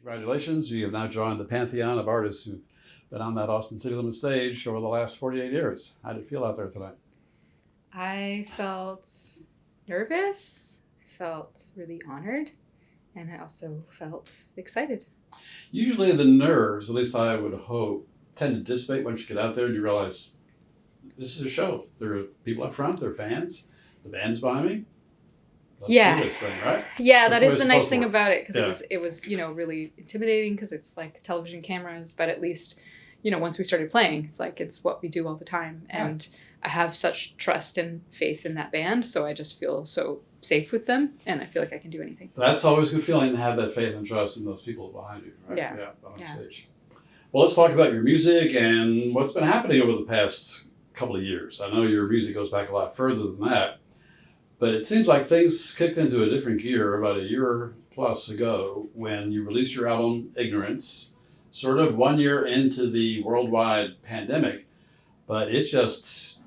Congratulations, you have now joined the pantheon of artists who've been on that Austin City Limits stage over the last 48 years. How did it feel out there tonight? I felt nervous, I felt really honored, and I also felt excited. Usually the nerves, at least I would hope, tend to dissipate once you get out there and you realize this is a show. There are people up front, there are fans, the band's behind me. Let's do this thing, right? Yeah, That's that is the nice thing about it, because Yeah. it was really intimidating because it's like television cameras, but at least, once we started playing, it's like it's what we do all the time. And I have such trust and faith in that band, so I just feel so safe with them, and I feel like I can do anything. That's always a good feeling to have that faith and trust in those people behind you, right? Yeah. On stage. Well, let's talk about your music and what's been happening over the past couple of years. I know your music goes back a lot further than that, but it seems like things kicked into a different gear about a year plus ago when you released your album, Ignorance, sort of 1 year into the worldwide pandemic, but it just,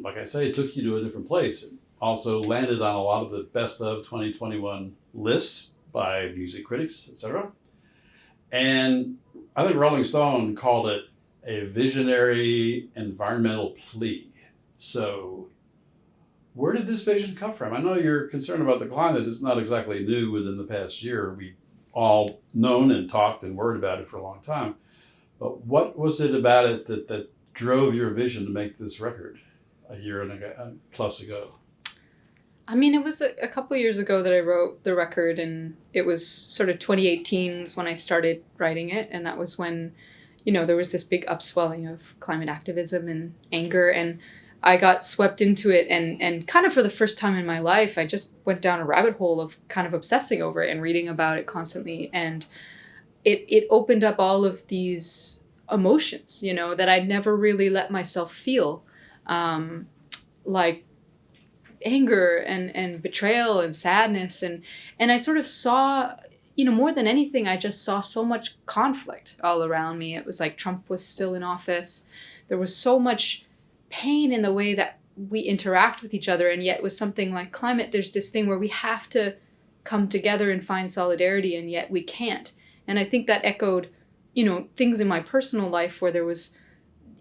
like I say, it took you to a different place. It also landed on a lot of the best of 2021 lists by music critics, etc. And I think Rolling Stone called it a visionary environmental plea. So where did this vision come from? I know you're concerned about the climate. It's not exactly new within the past year. We've all known and talked and worried about it for a long time. But what was it about it that drove your vision to make this record a year and plus ago? I mean, it was a couple years ago that I wrote the record, and it was sort of 2018 was when I started writing it, and that was when, there was this big upswelling of climate activism and anger, and I got swept into it, and kind of for the first time in my life, I just went down a rabbit hole of kind of obsessing over it and reading about it constantly, and it opened up all of these emotions, that I'd never really let myself feel, like anger and betrayal and sadness, and I sort of saw, more than anything, I just saw so much conflict all around me. It was like Trump was still in office. There was so much pain in the way that we interact with each other, and yet with something like climate, there's this thing where we have to come together and find solidarity, and yet we can't. And I think that echoed, things in my personal life where there was,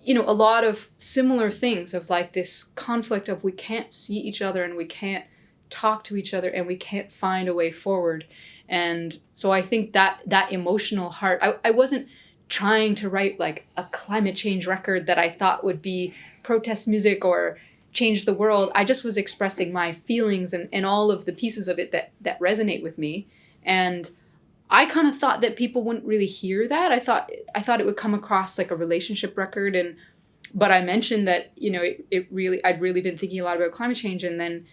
a lot of similar things of like this conflict of we can't see each other and we can't talk to each other and we can't find a way forward. And so I think that emotional heart, I wasn't trying to write like a climate change record that I thought would be protest music or change the world. I just was expressing my feelings and all of the pieces of it that resonate with me. And I kind of thought that people wouldn't really hear that. I thought it would come across like a relationship record, but I mentioned that, I'd really been thinking a lot about climate change, and then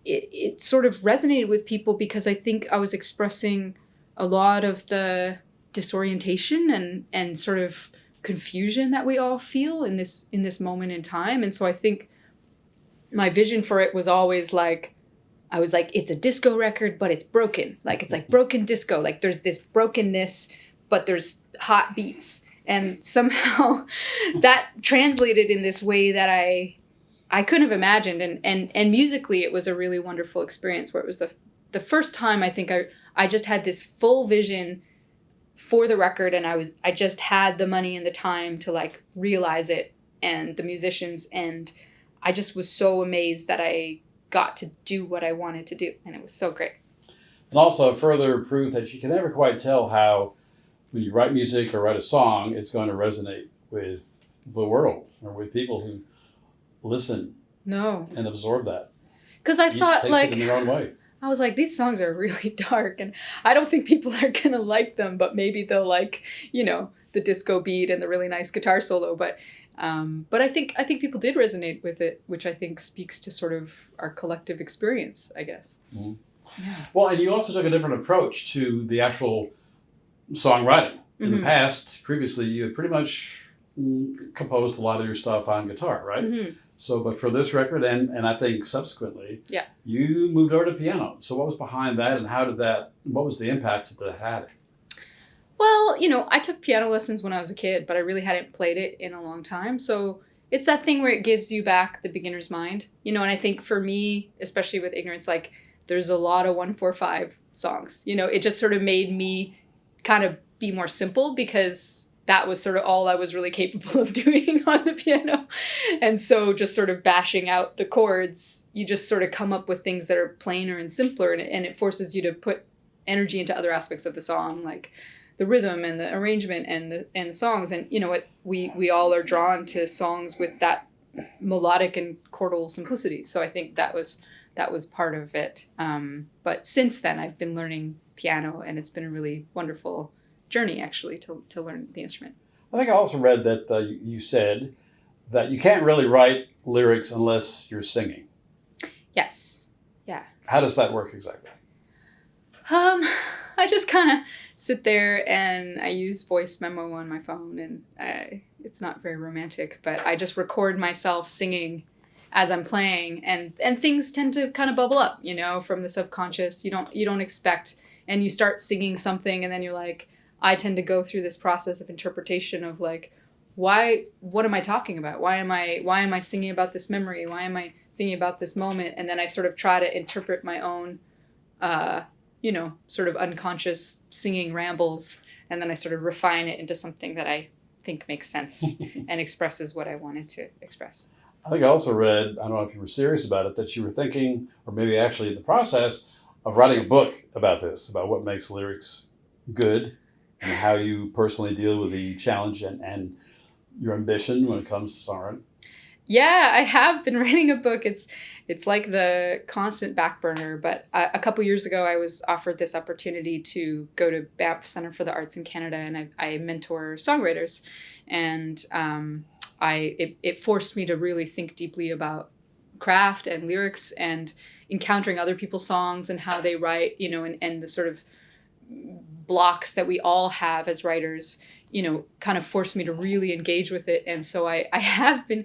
it sort of resonated with people because I think I was expressing a lot of the disorientation and sort of confusion that we all feel in this moment in time. And so I think my vision for it was always like, I was like, it's a disco record, but it's broken. Like, it's like broken disco. Like, there's this brokenness, but there's hot beats. And somehow that translated in this way that I couldn't have imagined. And musically, it was a really wonderful experience where it was the first time I think I just had this full vision for the record, and I just had the money and the time to like realize it, and the musicians, and I just was so amazed that I got to do what I wanted to do, and it was so great. And also further proof that you can never quite tell how, when you write music or write a song, it's going to resonate with the world or with people who listen and absorb that. Because I thought, takes like, it in their own way. I was like, these songs are really dark, and I don't think people are going to like them, but maybe they'll like, the disco beat and the really nice guitar solo. But I think people did resonate with it, which I think speaks to sort of our collective experience, I guess. Mm-hmm. Yeah. Well, and you also took a different approach to the actual songwriting. In the past, previously, you had pretty much composed a lot of your stuff on guitar, right? Mm-hmm. So, but for this record, and I think subsequently, you moved over to piano. So what was behind that, and what was the impact that had? Well, I took piano lessons when I was a kid, but I really hadn't played it in a long time. So it's that thing where it gives you back the beginner's mind, and I think for me, especially with Ignorance, like there's a lot of 1-4-5 songs, it just sort of made me kind of be more simple, because that was sort of all I was really capable of doing on the piano. And so just sort of bashing out the chords, you just sort of come up with things that are plainer and simpler, and it forces you to put energy into other aspects of the song, like the rhythm and the arrangement and the songs. And you know what, we all are drawn to songs with that melodic and chordal simplicity. So I think that was part of it. But since then I've been learning piano, and it's been a really wonderful journey actually to learn the instrument. I think I also read that you said that you can't really write lyrics unless you're singing. Yes. Yeah. How does that work exactly? I just kind of sit there and I use voice memo on my phone, and it's not very romantic, but I just record myself singing as I'm playing, and things tend to kind of bubble up, you know, from the subconscious. You don't expect, and you start singing something, and then you're like, I tend to go through this process of interpretation of like, what am I talking about? Why am I singing about this memory? Why am I singing about this moment? And then I sort of try to interpret my own, sort of unconscious singing rambles. And then I sort of refine it into something that I think makes sense and expresses what I wanted to express. I think I also read, I don't know if you were serious about it, that you were thinking, or maybe actually in the process of writing a book about this, about what makes lyrics good, and how you personally deal with the challenge and your ambition when it comes to songwriting. Yeah, I have been writing a book. It's like the constant back burner, but a couple years ago I was offered this opportunity to go to Banff Centre for the Arts in Canada, and I mentor songwriters, and it forced me to really think deeply about craft and lyrics and encountering other people's songs and how they write, you know, and the sort of blocks that we all have as writers, you know, kind of forced me to really engage with it. And so I have been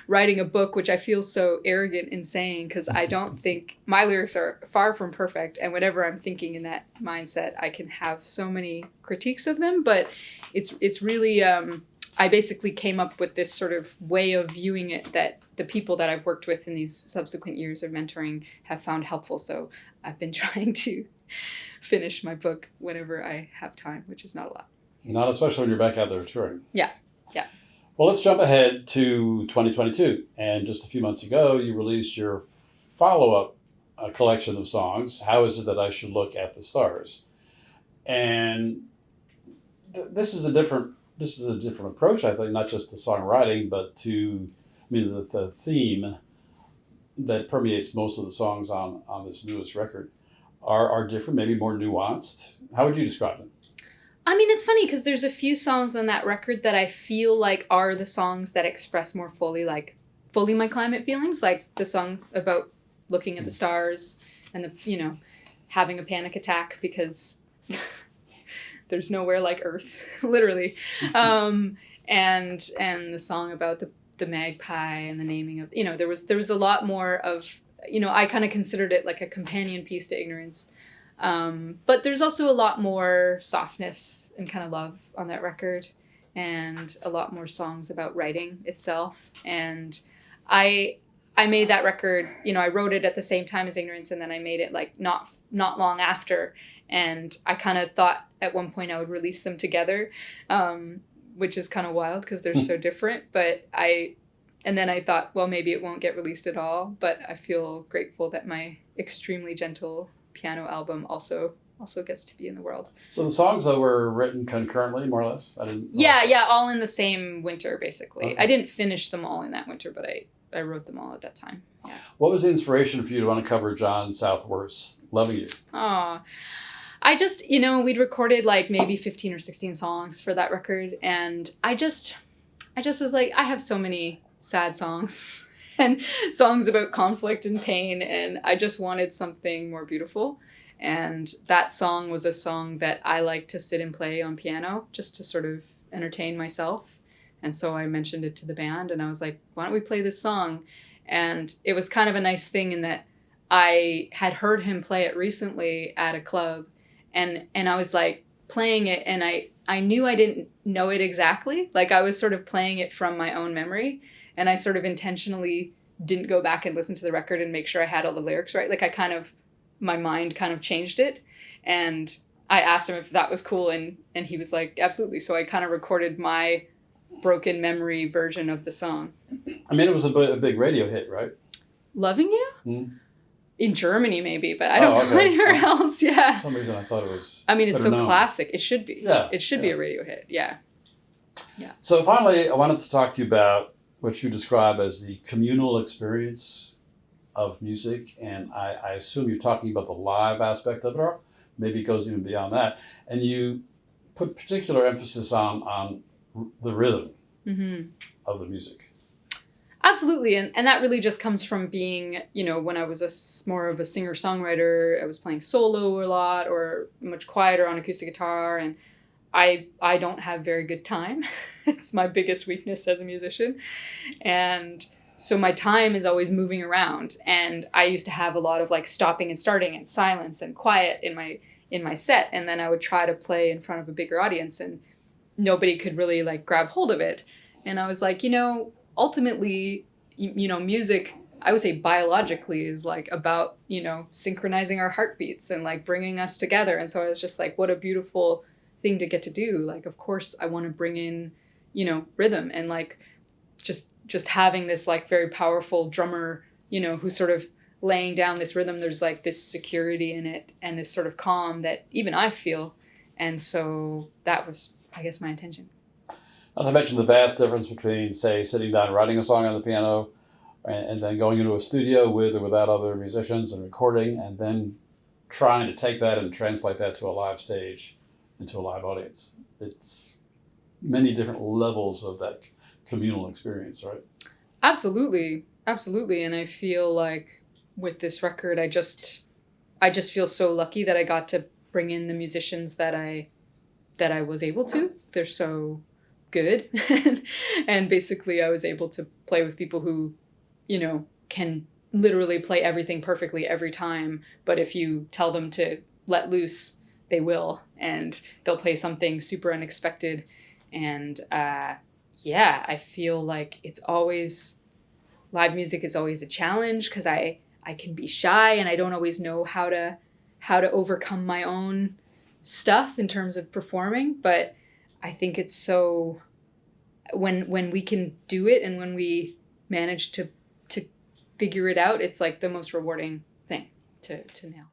writing a book, which I feel so arrogant in saying, because I don't think my lyrics are far from perfect. And whenever I'm thinking in that mindset, I can have so many critiques of them. But it's really, I basically came up with this sort of way of viewing it that the people that I've worked with in these subsequent years of mentoring have found helpful. So I've been trying to finish my book whenever I have time, which is not a lot. Not especially when you're back out there touring. Yeah. Well, let's jump ahead to 2022. And just a few months ago, you released your follow-up collection of songs, How Is It That I Should Look at the Stars? And this is a different approach, I think, not just to songwriting, but to, the theme that permeates most of the songs on this newest record are different, maybe more nuanced. How would you describe them? I mean, it's funny because there's a few songs on that record that I feel like are the songs that express more fully my climate feelings, like the song about looking at the stars and having a panic attack because there's nowhere like Earth, literally. And the song about the magpie and the naming of, there was a lot more of, I kind of considered it like a companion piece to Ignorance. But there's also a lot more softness and kind of love on that record, and a lot more songs about writing itself. And I made that record, I wrote it at the same time as Ignorance, and then I made it like not long after. And I kind of thought at one point I would release them together, which is kind of wild because they're so different. And then I thought, well, maybe it won't get released at all. But I feel grateful that my extremely gentle piano album also gets to be in the world. So the songs, though, were written concurrently, more or less? Yeah, all in the same winter, basically. Okay. I didn't finish them all in that winter, but I wrote them all at that time. Yeah. What was the inspiration for you to want to cover John Southworth's Loving You? Oh, I just, we'd recorded like maybe 15 or 16 songs for that record, and I just was like, I have so many sad songs and songs about conflict and pain, and I just wanted something more beautiful. And that song was a song that I like to sit and play on piano just to sort of entertain myself. And so I mentioned it to the band, and I was like, why don't we play this song? And it was kind of a nice thing in that I had heard him play it recently at a club, and I was like playing it, and I knew I didn't know it exactly. Like I was sort of playing it from my own memory. And I sort of intentionally didn't go back and listen to the record and make sure I had all the lyrics right. Like my mind kind of changed it. And I asked him if that was cool, and he was like, absolutely. So I kind of recorded my broken memory version of the song. I mean, it was a big radio hit, right? Loving You? Mm. In Germany, maybe, but I don't know anywhere else. Yeah. For some reason, I thought it was. I mean, it's so known. Classic. It should be. Yeah. It should be a radio hit. Yeah. Yeah. So finally, I wanted to talk to you about what you describe as the communal experience of music, and I assume you're talking about the live aspect of it, or maybe it goes even beyond that. And you put particular emphasis on the rhythm of the music. Absolutely. And that really just comes from being, when I was more of a singer-songwriter, I was playing solo a lot or much quieter on acoustic guitar. And I don't have very good time. It's my biggest weakness as a musician. And so my time is always moving around. And I used to have a lot of like stopping and starting and silence and quiet in my set. And then I would try to play in front of a bigger audience and nobody could really like grab hold of it. And I was like, ultimately, music, I would say biologically, is like about, synchronizing our heartbeats and like bringing us together. And so I was just like, what a beautiful thing to get to do. Like, of course, I want to bring in, rhythm and like just having this like very powerful drummer, who's sort of laying down this rhythm. There's like this security in it and this sort of calm that even I feel. And so that was, I guess, my intention. Not to mention the vast difference between, say, sitting down and writing a song on the piano and then going into a studio with or without other musicians and recording and then trying to take that and translate that to a live stage, into a live audience. It's many different levels of that communal experience, right? Absolutely. Absolutely. And I feel like with this record, I just feel so lucky that I got to bring in the musicians that I was able to. They're so good. And basically I was able to play with people who, can literally play everything perfectly every time. But if you tell them to let loose, they will. And they'll play something super unexpected. And I feel like live music is always a challenge because I can be shy and I don't always know how to overcome my own stuff in terms of performing. But I think it's so when we can do it and when we manage to figure it out, it's like the most rewarding thing to nail.